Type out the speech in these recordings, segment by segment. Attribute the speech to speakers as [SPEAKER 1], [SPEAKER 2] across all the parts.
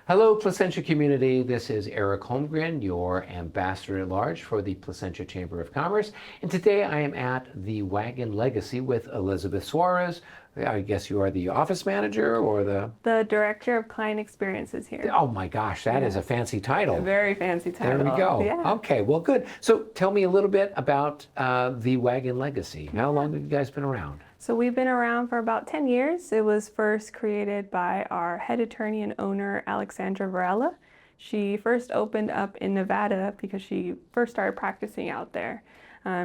[SPEAKER 1] Hello, Placentia community. This is Eric Holmgren, your ambassador at large for the Placentia Chamber of Commerce. And today I am at the Wagon Legacy with Elizabeth Suarez. I guess you are the office manager or
[SPEAKER 2] The Director of Client Experiences here.
[SPEAKER 1] Oh my gosh, that is a fancy title.
[SPEAKER 2] A very fancy title.
[SPEAKER 1] There we go.
[SPEAKER 2] Yeah.
[SPEAKER 1] Okay, well, good. So tell me a little bit about the Wagon Legacy. How long have you guys been around?
[SPEAKER 2] So we've been around for about 10 years. It was first created by our head attorney and owner, Alexandra Varela. She first opened up in Nevada because she first started practicing out there.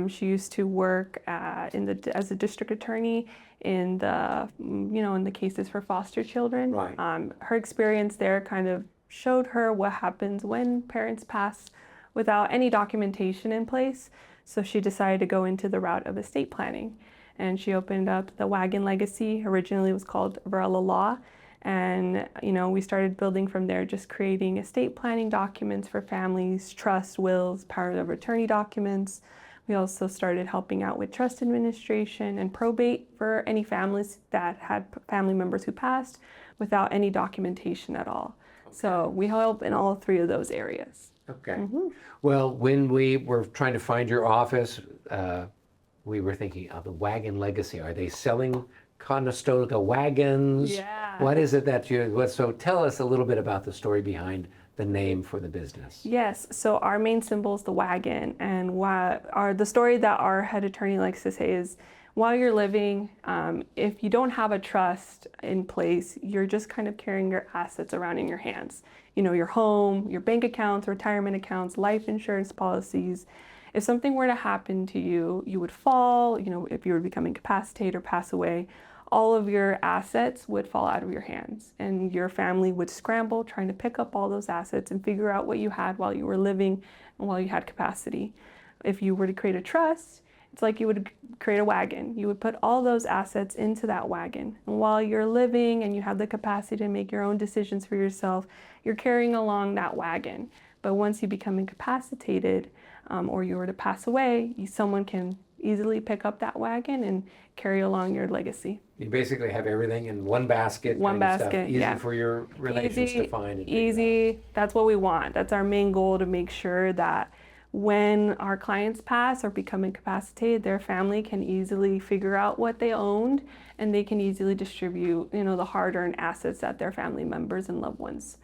[SPEAKER 2] She used to work as a district attorney in the cases for foster children.
[SPEAKER 1] Right.
[SPEAKER 2] Her experience there kind of showed her what happens when parents pass without any documentation in place. So she decided to go into the route of estate planning. And she opened up the Wagon Legacy. Originally it was called Varela Law. And, we started building from there, just creating estate planning documents for families, trust, wills, power of attorney documents. We also started helping out with trust administration and probate for any families that had family members who passed without any documentation at all. Okay. So we help in all three of those areas.
[SPEAKER 1] Okay. Well, when we were trying to find your office, we were thinking of the Wagon Legacy. Are they selling Conestoga wagons?
[SPEAKER 2] Yeah.
[SPEAKER 1] What is it so tell us a little bit about the story behind the name for the business.
[SPEAKER 2] Yes, so our main symbol is the wagon, and the story that our head attorney likes to say is, while you're living, if you don't have a trust in place, you're just kind of carrying your assets around in your hands. Your home, your bank accounts, retirement accounts, life insurance policies. If something were to happen to you, you would fall, if you were to become incapacitated or pass away, all of your assets would fall out of your hands, and your family would scramble trying to pick up all those assets and figure out what you had while you were living and while you had capacity. If you were to create a trust, it's like you would create a wagon. You would put all those assets into that wagon. And while you're living and you have the capacity to make your own decisions for yourself, you're carrying along that wagon. But once you become incapacitated or you were to pass away, someone can easily pick up that wagon and carry along your legacy.
[SPEAKER 1] You basically have everything in one basket.
[SPEAKER 2] One basket,
[SPEAKER 1] Easy for your relations to find.
[SPEAKER 2] Easy. That's what we want. That's our main goal, to make sure that when our clients pass or become incapacitated, their family can easily figure out what they owned, and they can easily distribute, the hard-earned assets that their family members and loved ones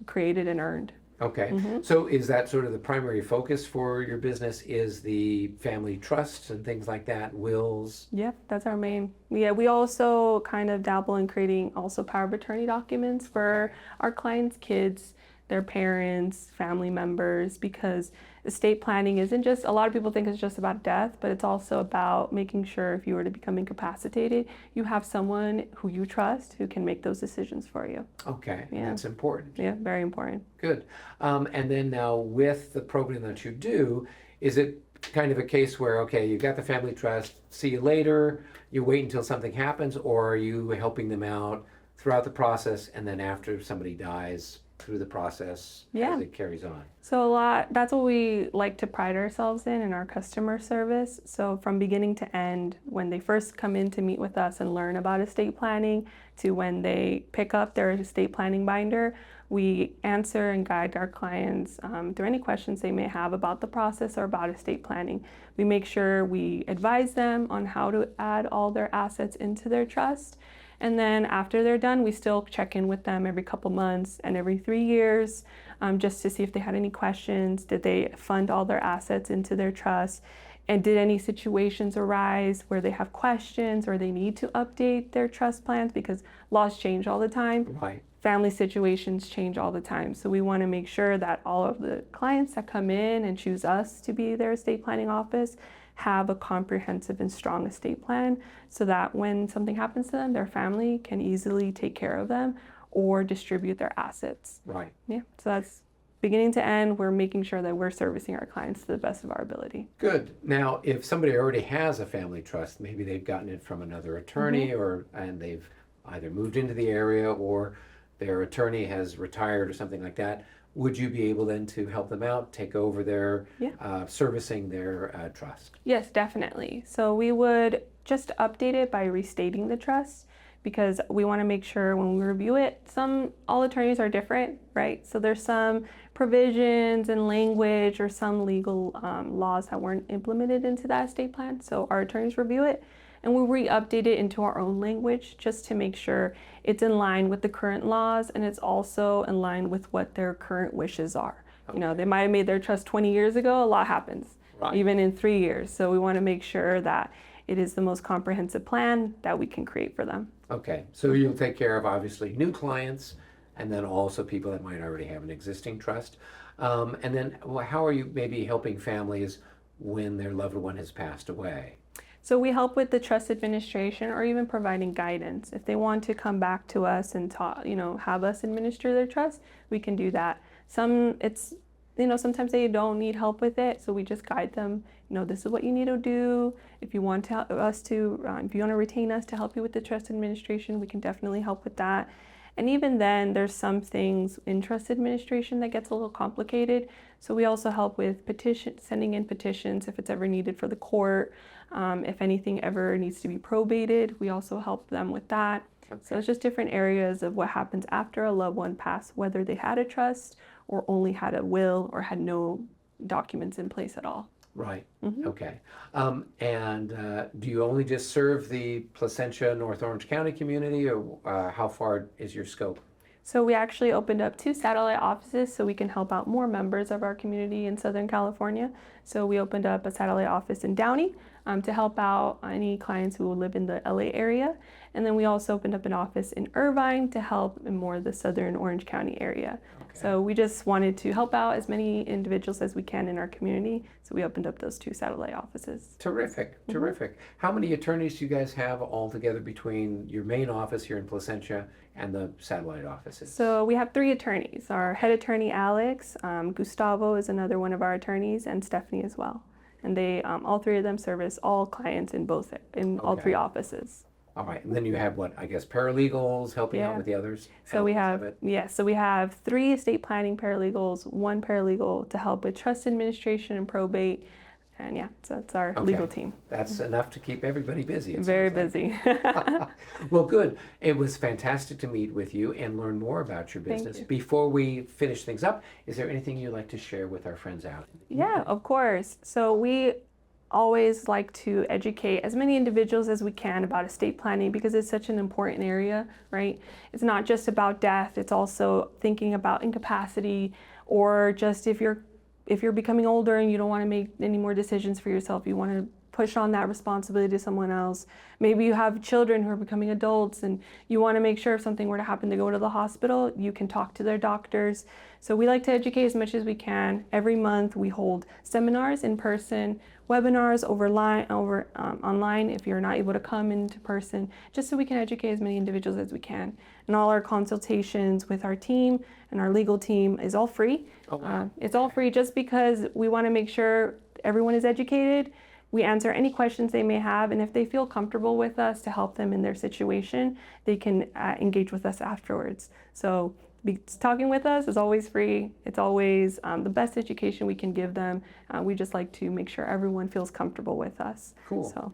[SPEAKER 2] created and earned.
[SPEAKER 1] Okay, so is that sort of the primary focus for your business, is the family trusts and things like that, wills?
[SPEAKER 2] Yep, that's our main. Yeah, we also kind of dabble in creating also power of attorney documents for our clients' kids, their parents, family members, because estate planning isn't just, a lot of people think it's just about death, but it's also about making sure if you were to become incapacitated, you have someone who you trust who can make those decisions for you.
[SPEAKER 1] Okay,
[SPEAKER 2] Yeah.
[SPEAKER 1] That's important.
[SPEAKER 2] Yeah, very important.
[SPEAKER 1] Good. And then now with the program that you do, is it kind of a case where, okay, you got the family trust, see you later, you wait until something happens, or are you helping them out throughout the process, and then after somebody dies, through the process as it carries on?
[SPEAKER 2] So that's what we like to pride ourselves in our customer service. So from beginning to end, when they first come in to meet with us and learn about estate planning, to when they pick up their estate planning binder, we answer and guide our clients through any questions they may have about the process or about estate planning. We make sure we advise them on how to add all their assets into their trust. And then after they're done, we still check in with them every couple months and every 3 years, just to see if they had any questions. Did they fund all their assets into their trust? And did any situations arise where they have questions or they need to update their trust plans, because laws change all the time.
[SPEAKER 1] Right.
[SPEAKER 2] Family situations change all the time. So we want to make sure that all of the clients that come in and choose us to be their estate planning office have a comprehensive and strong estate plan, so that when something happens to them, their family can easily take care of them or distribute their assets.
[SPEAKER 1] Right.
[SPEAKER 2] Yeah, so that's beginning to end. We're making sure that we're servicing our clients to the best of our ability.
[SPEAKER 1] Good. Now, if somebody already has a family trust, maybe they've gotten it from another attorney, and they've either moved into the area or their attorney has retired or something like that, would you be able then to help them out, take over their servicing their trust?
[SPEAKER 2] Yes, definitely. So we would just update it by restating the trust, because we want to make sure when we review it, all attorneys are different, right? So there's some provisions and language or some legal laws that weren't implemented into that estate plan. So our attorneys review it and we re-update it into our own language just to make sure it's in line with the current laws and it's also in line with what their current wishes are. Okay. You know, they might have made their trust 20 years ago, a lot happens, right, even in 3 years. So we want to make sure that it is the most comprehensive plan that we can create for them.
[SPEAKER 1] Okay, so you'll take care of obviously new clients and then also people that might already have an existing trust. And then how are you maybe helping families when their loved one has passed away?
[SPEAKER 2] So we help with the trust administration or even providing guidance. If they want to come back to us and talk, have us administer their trust, we can do that. Sometimes they don't need help with it, so we just guide them. This is what you need to do. If you want if you want to retain us to help you with the trust administration, we can definitely help with that. And even then, there's some things in trust administration that gets a little complicated. So we also help with sending in petitions if it's ever needed for the court. If anything ever needs to be probated, we also help them with that. Okay. So it's just different areas of what happens after a loved one passed, whether they had a trust or only had a will or had no documents in place at all.
[SPEAKER 1] Right. Mm-hmm. Okay. And do you only just serve the Placentia, North Orange County community, or how far is your scope?
[SPEAKER 2] So we actually opened up 2 satellite offices so we can help out more members of our community in Southern California. So we opened up a satellite office in Downey to help out any clients who live in the LA area. And then we also opened up an office in Irvine to help in more of the Southern Orange County area. Okay. So we just wanted to help out as many individuals as we can in our community. So we opened up those 2 satellite offices.
[SPEAKER 1] Terrific, terrific. Mm-hmm. How many attorneys do you guys have all together between your main office here in Placentia and the satellite offices?
[SPEAKER 2] So we have 3 attorneys. Our head attorney, Alex, Gustavo is another one of our attorneys, and Stephanie as well. And they, all 3 of them service all clients in all 3 offices.
[SPEAKER 1] All right, and then you have paralegals helping out with the others?
[SPEAKER 2] So we have 3 estate planning paralegals, 1 paralegal to help with trust administration and probate. And so that's our legal team.
[SPEAKER 1] That's enough to keep everybody busy.
[SPEAKER 2] Very busy.
[SPEAKER 1] Well, good. It was fantastic to meet with you and learn more about your business. Before we finish things up, is there anything you'd like to share with our friends out?
[SPEAKER 2] Yeah, of course. So we always like to educate as many individuals as we can about estate planning because it's such an important area, right? It's not just about death. It's also thinking about incapacity, or just if you're becoming older and you don't want to make any more decisions for yourself, you want to push on that responsibility to someone else. Maybe you have children who are becoming adults and you want to make sure if something were to happen to go to the hospital, you can talk to their doctors. So we like to educate as much as we can. Every month we hold seminars in person, webinars online if you're not able to come into person, just so we can educate as many individuals as we can. And all our consultations with our team and our legal team is all free. Oh, wow. It's all free just because we want to make sure everyone is educated. We answer any questions they may have, and if they feel comfortable with us to help them in their situation, they can engage with us afterwards. So talking with us is always free. It's always the best education we can give them. We just like to make sure everyone feels comfortable with us.
[SPEAKER 1] Cool.
[SPEAKER 2] So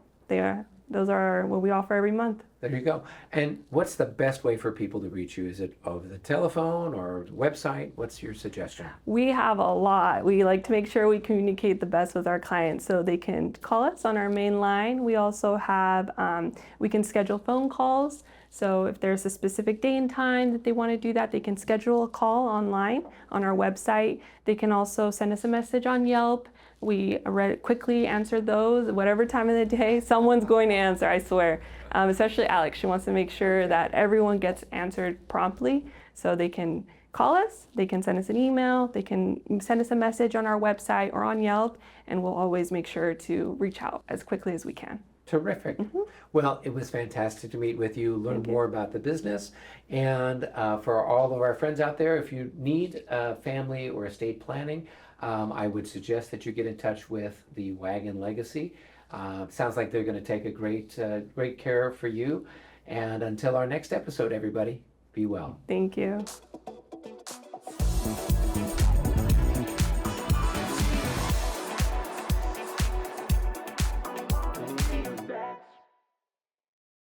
[SPEAKER 2] those are what we offer every month.
[SPEAKER 1] There you go. And what's the best way for people to reach you? Is it over the telephone or website? What's your suggestion?
[SPEAKER 2] We have a lot. We like to make sure we communicate the best with our clients, so they can call us on our main line. We also have, we can schedule phone calls. So if there's a specific day and time that they want to do that, they can schedule a call online on our website. They can also send us a message on Yelp. We quickly answer those, whatever time of the day. Someone's going to answer, I swear. Especially Alex. She wants to make sure that everyone gets answered promptly. So they can call us, they can send us an email, they can send us a message on our website or on Yelp, and we'll always make sure to reach out as quickly as we can.
[SPEAKER 1] Terrific. Mm-hmm. Well, it was fantastic to meet with you, learn more about the business. And for all of our friends out there, if you need family or estate planning, I would suggest that you get in touch with the Wagon Legacy. Sounds like they're going to take a great care for you. And until our next episode, everybody, be well.
[SPEAKER 2] Thank you.